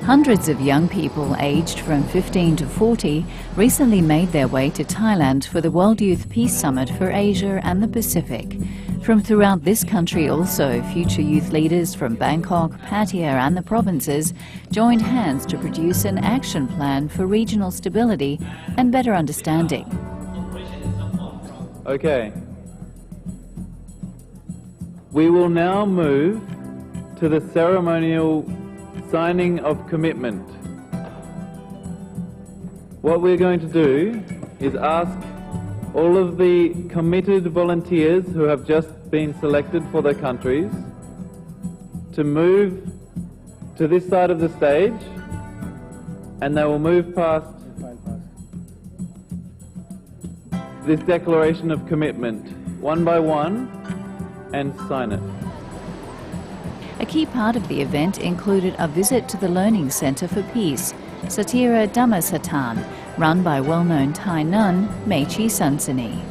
Hundreds of young people aged from 15 to 40 recently made their way to Thailand for the World Youth Peace Summit for Asia and the Pacific. From throughout this country also, future youth leaders from Bangkok, Pattaya and the provinces joined hands to produce an action plan for regional stability and better understanding. Okay. We will now move to the ceremonial signing of commitment. What we're going to do is ask all of the committed volunteers who have just been selected for their countries to move to this side of the stage, and they will move past this declaration of commitment one by one and sign it. A key part of the event included a visit to the Learning Centre for Peace, Satira Dhammasathan, run by well-known Thai nun Mechi Sansani.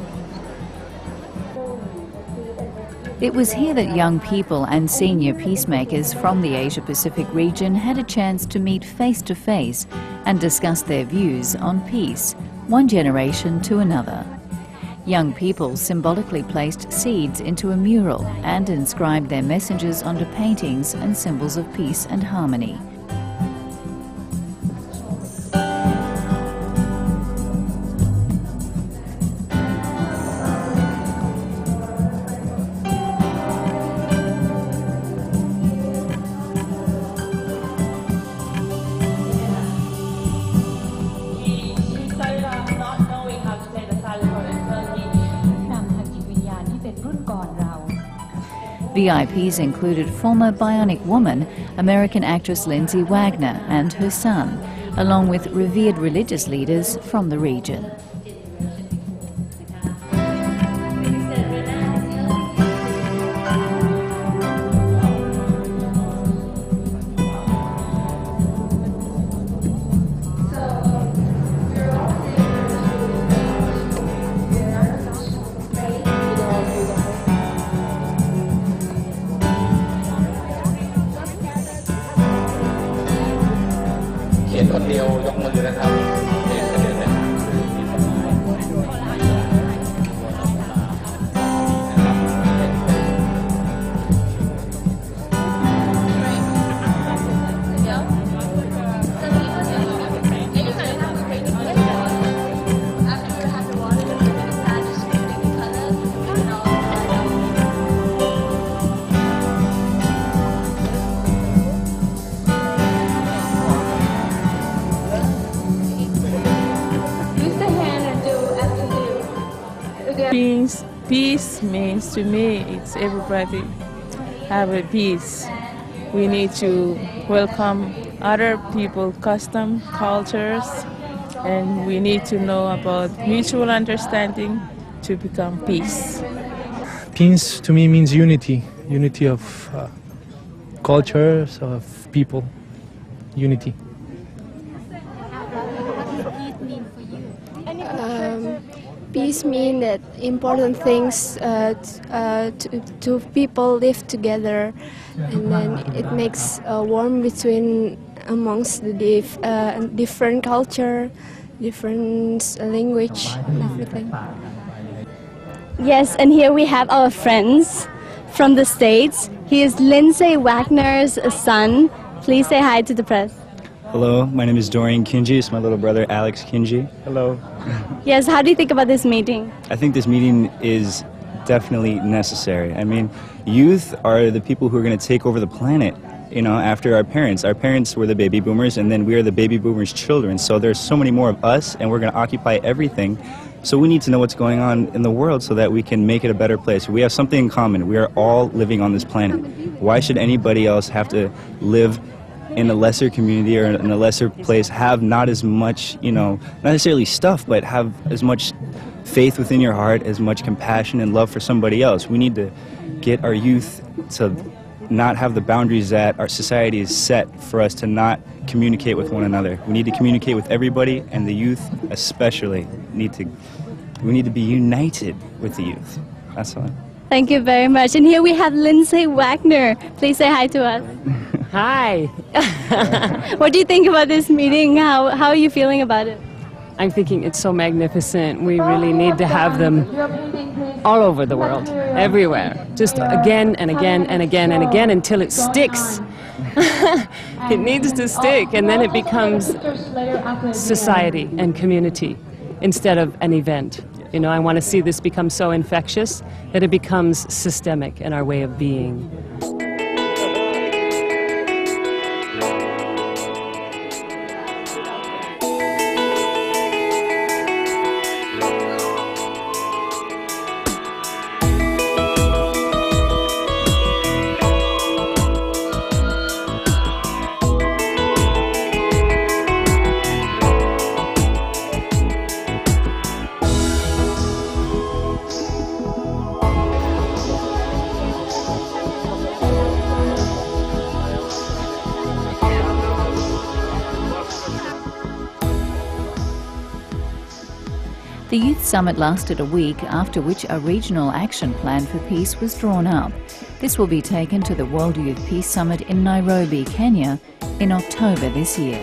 It was here that young people and senior peacemakers from the Asia-Pacific region had a chance to meet face-to-face and discuss their views on peace, one generation to another. Young people symbolically placed seeds into a mural and inscribed their messages onto paintings and symbols of peace and harmony. VIPs included former Bionic Woman, American actress Lindsay Wagner and her son, along with revered religious leaders from the region. Peace means to me it's everybody have a peace. We need to welcome other people, custom, cultures, and we need to know about mutual understanding to become peace. Peace to me means unity, unity of cultures, of people, unity. Peace means that important things to people live together, and then it makes a warmth between amongst the different culture, different language, everything. Yes, and here we have our friends from the States. He is Lindsay Wagner's son. Please say hi to the press. Hello, my name is Dorian Kinji. It's my little brother Alex Kinji. Hello. Yes, how do you think about this meeting? I think this meeting is definitely necessary. I mean, youth are the people who are going to take over the planet, you know, after our parents. Our parents were the baby boomers, and then we are the baby boomers' children. So there's so many more of us, and we're going to occupy everything. So we need to know what's going on in the world so that we can make it a better place. We have something in common. We are all living on this planet. Why should anybody else have to live in a lesser community or in a lesser place, have not as much, not necessarily stuff, but have as much faith within your heart, as much compassion and love for somebody else? We need to get our youth to not have the boundaries that our society is set for us to not communicate with one another. We need to communicate with everybody, and the youth especially we need to be united with the youth. That's all. Thank you very much. And here we have Lindsay Wagner. Please say hi to us. Hi. What do you think about this meeting? How are you feeling about it? I'm thinking it's so magnificent. We really need to have them all over the world, everywhere. Just again and again and again and again until it sticks. It needs to stick, and then it becomes society and community instead of an event. I want to see this become so infectious that it becomes systemic in our way of being. The Youth Summit lasted a week, after which a regional action plan for peace was drawn up. This will be taken to the World Youth Peace Summit in Nairobi, Kenya, in October this year.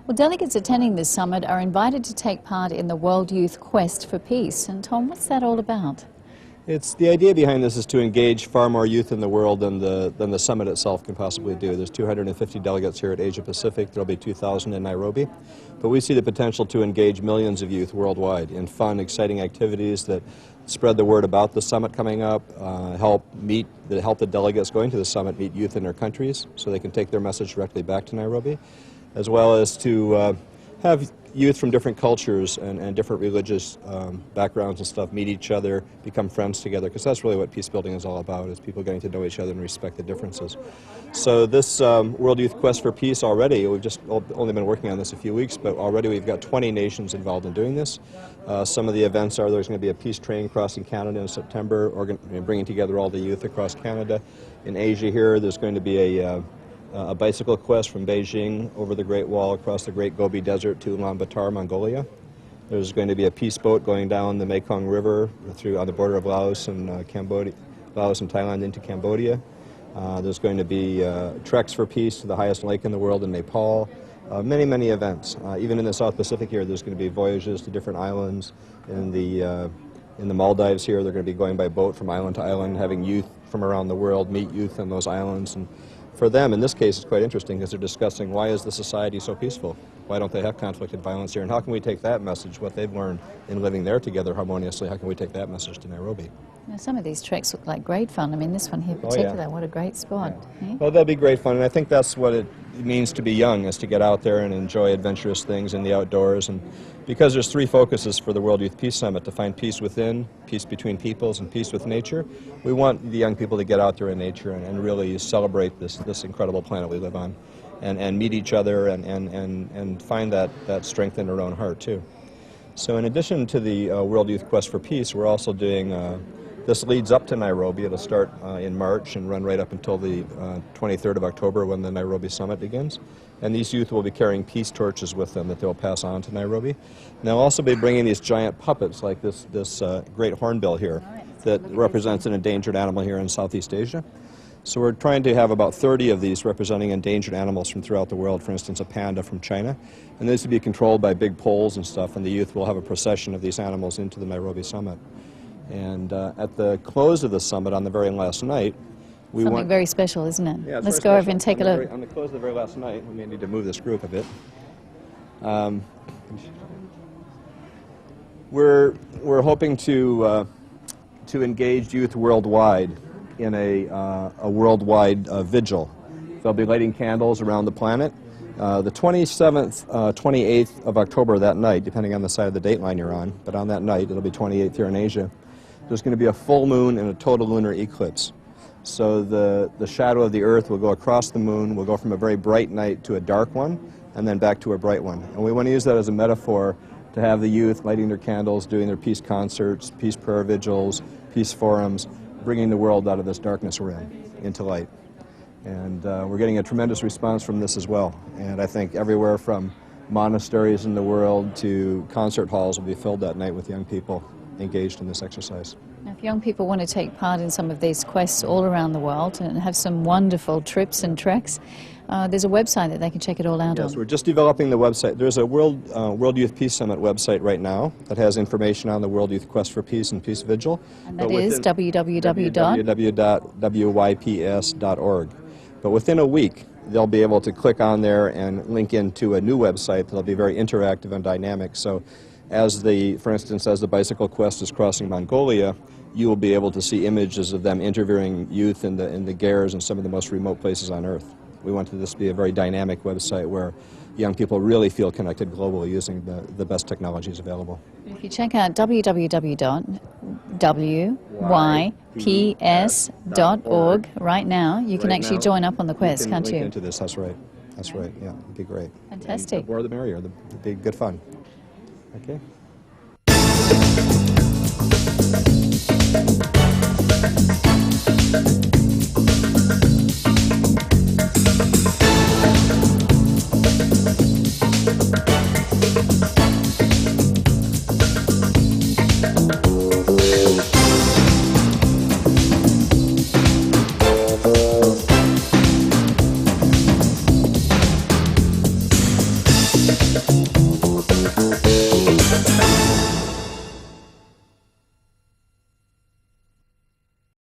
Well, delegates attending this summit are invited to take part in the World Youth Quest for Peace. And Tom, what's that all about? It's the idea behind this is to engage far more youth in the world than the summit itself can possibly do. There's 250 delegates here at Asia Pacific. There'll be 2,000 in Nairobi. But we see the potential to engage millions of youth worldwide in fun, exciting activities that spread the word about the summit coming up, help the delegates going to the summit meet youth in their countries so they can take their message directly back to Nairobi, as well as to have youth from different cultures and different religious backgrounds and stuff meet each other, become friends together, because that's really what peace building is all about, is people getting to know each other and respect the differences. So this World Youth Quest for Peace already, we've just only been working on this a few weeks, but already we've got 20 nations involved in doing this. Some of the events are there's going to be a peace train crossing Canada in September, bringing together all the youth across Canada. In Asia here, there's going to be a bicycle quest from Beijing over the Great Wall across the Great Gobi Desert to Ulaanbaatar, Mongolia. There's going to be a peace boat going down the Mekong River on the border of Laos and Thailand into Cambodia. There's going to be treks for peace to the highest lake in the world in Nepal. Many, many events. Even in the South Pacific here, there's going to be voyages to different islands. In the Maldives here, they're going to be going by boat from island to island, having youth from around the world meet youth on those islands. And for them, in this case, it's quite interesting because they're discussing why is the society so peaceful? Why don't they have conflict and violence here? And how can we take that message, what they've learned in living there together harmoniously, how can we take that message to Nairobi? Now, some of these treks look like great fun. I mean, this one here in particular, what a great spot. Yeah. Well, that'll be great fun, and I think that's what it means to be young, is to get out there and enjoy adventurous things in the outdoors. And because there's three focuses for the World Youth Peace Summit, to find peace within, peace between peoples, and peace with nature, we want the young people to get out there in nature and really celebrate this incredible planet we live on, and meet each other and find that strength in their own heart, too. So in addition to the World Youth Quest for Peace, we're also doing This leads up to Nairobi. It'll start in March and run right up until the 23rd of October when the Nairobi summit begins. And these youth will be carrying peace torches with them that they'll pass on to Nairobi. And they'll also be bringing these giant puppets like this great hornbill here that represents an endangered animal here in Southeast Asia. So we're trying to have about 30 of these representing endangered animals from throughout the world, for instance a panda from China. And these will be controlled by big poles and stuff, and the youth will have a procession of these animals into the Nairobi summit. And at the close of the summit, on the very last night, we Something very special, isn't it? Yeah, let's go over and take a look. On the close of the very last night, we may need to move this group a bit. We're hoping to engage youth worldwide in a worldwide vigil. They'll be lighting candles around the planet. The 27th, 28th of October, that night, depending on the side of the date line you're on, but on that night, it'll be 28th here in Asia, there's going to be a full moon and a total lunar eclipse. So the shadow of the Earth will go across the moon, will go from a very bright night to a dark one, and then back to a bright one. And we want to use that as a metaphor to have the youth lighting their candles, doing their peace concerts, peace prayer vigils, peace forums, bringing the world out of this darkness we're in, into light. And we're getting a tremendous response from this as well. And I think everywhere from monasteries in the world to concert halls will be filled that night with young people engaged in this exercise. Now, if young people want to take part in some of these quests all around the world and have some wonderful trips and treks, there's a website that they can check it all out on. Yes, we're just developing the website. There's a World Youth Peace Summit website right now that has information on the World Youth Quest for Peace and Peace Vigil. And that is www.wyps.org. But within a week, they'll be able to click on there and link into a new website that'll be very interactive and dynamic. So for instance, as the bicycle quest is crossing Mongolia, you will be able to see images of them interviewing youth in the Gares and some of the most remote places on Earth. We wanted this to be a very dynamic website where young people really feel connected globally using the best technologies available. If you check out www.wyps.org right now, you can actually join up on the quest, can't you? Link into this, that's right. That's right, yeah, it'd be great. Fantastic. And the more the merrier, it'd be good fun. Okay.